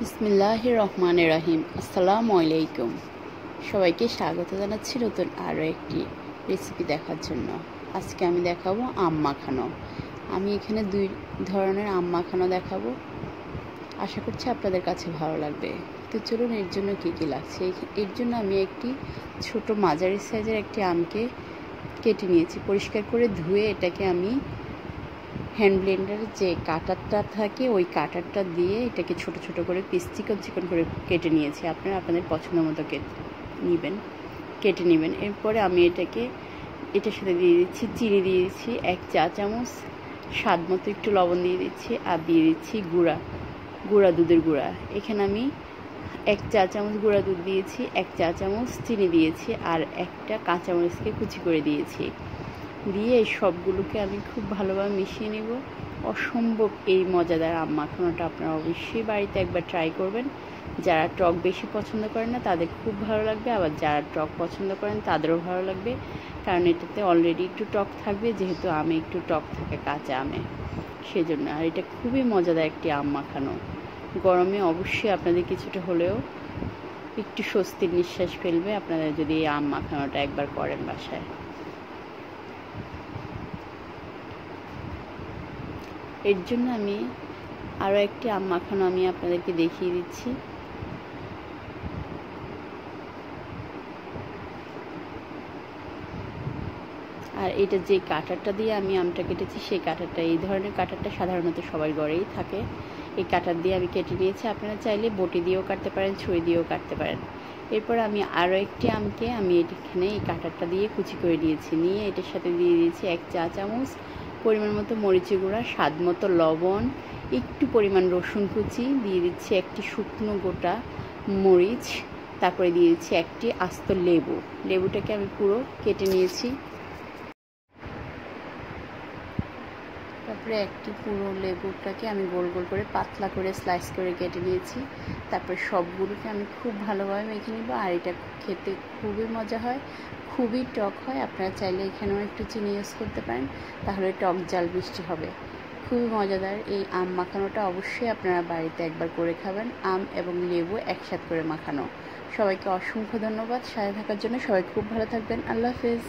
বিসমিল্লাহির রহমানির রহিম। আসসালামু আলাইকুম। সবাইকে স্বাগত জানাচ্ছি নতুন আরও একটি রেসিপি দেখার জন্য। আজকে আমি দেখাবো আম মাখানো। আমি এখানে দুই ধরনের আম মাখানো দেখাবো। আশা করছি আপনাদের কাছে ভালো লাগবে। তো চলুন এর জন্য কী কী লাগছে। এর জন্য আমি একটি ছোট মাঝারি সাইজের একটি আমকে কেটে নিয়েছি। পরিষ্কার করে ধুয়ে এটাকে আমি হ্যান্ড ব্লেন্ডারের যে কাটারটা থাকে ওই কাটারটা দিয়ে এটাকে ছোট ছোট করে পিস চিকন চিকন করে কেটে নিয়েছি। আপনারা আপনাদের পছন্দ মতো কেটে নেবেন। এরপরে আমি এটার সাথে দিয়ে দিচ্ছি চিনি, দিয়ে দিচ্ছি 1 চা চামচ, স্বাদ মতো একটু লবণ দিয়ে দিচ্ছি, আর দিয়ে দিচ্ছি দুধের গুঁড়া। এখানে আমি 1 চা চামচ গুঁড়া দুধ দিয়েছি, 1 চা চামচ চিনি দিয়েছি, আর একটা কাঁচামরিচকে কুচি করে দিয়েছি। দিয়ে এই সবগুলোকে আমি খুব ভালোভাবে মিশিয়ে নেব। অসম্ভব এই মজাদার আম মাখানোটা আপনারা অবশ্যই বাড়িতে একবার ট্রাই করবেন। যারা টক বেশি পছন্দ করেন না তাদের খুব ভালো লাগবে, আবার যারা টক পছন্দ করেন তাদেরও ভালো লাগবে, কারণ এটাতে অলরেডি একটু টক থাকবে, যেহেতু আমে একটু টক থাকে কাঁচা আমে, সেজন্য। আর এটা খুবই মজাদার একটি আম মাখানো। গরমে অবশ্যই আপনাদের কিছুটা হলেও একটু স্বস্তির নিঃশ্বাস ফেলবে আপনারা যদি এই আম মাখানোটা একবার করেন বাসায়। এর জন্য আমি আরও একটি আম মাখানো আমি আপনাদেরকে দেখিয়ে দিচ্ছি। আর এটা যে কাটারটা দিয়ে আমি আমটা কেটেছি সেই কাটারটা, এই ধরনের কাটারটা সাধারণত সবার ঘরেই থাকে। এই কাটার দিয়ে আমি কেটে নিয়েছি। আপনারা চাইলে বটি দিয়েও কাটতে পারেন, ছুরি দিয়েও কাটতে পারেন। এরপর আমি আরও একটি আমকে আমি এখানে এই কাটারটা দিয়ে কুচি করে নিয়েছি। নিয়ে এটার সাথে দিয়ে দিয়েছি 1 চা চামচ পরিমাণ মতো মরিচের গুঁড়া, স্বাদ মতো লবণ, একটু পরিমাণ রসুন কুচি, দিয়ে দিচ্ছি একটি শুকনো গোটা মরিচ, তারপরে দিয়ে দিচ্ছি একটি আস্ত লেবুটাকে আমি পুরো কেটে নিয়েছি। তারপরে একটি পুরো লেবুটাকে আমি গোল গোল করে পাতলা করে স্লাইস করে কেটে নিয়েছি। তারপরে সবগুলোকে আমি খুব ভালোভাবে মেখে নিব। আর এটা খেতে খুবই মজা হয়, খুবই টক হয়। আপনারা চাইলে এখানেও একটু চিনি ইউজ করতে পারেন, তাহলে টক ঝাল মিষ্টি হবে। খুবই মজাদার এই আম মাখানোটা অবশ্যই আপনারা বাড়িতে একবার করে খাবেন। আম এবং লেবু একসাথে করে মাখানো। সবাইকে অসংখ্য ধন্যবাদ সাথে থাকার জন্য। সবাই খুব ভালো থাকবেন। আল্লাহ হাফেজ।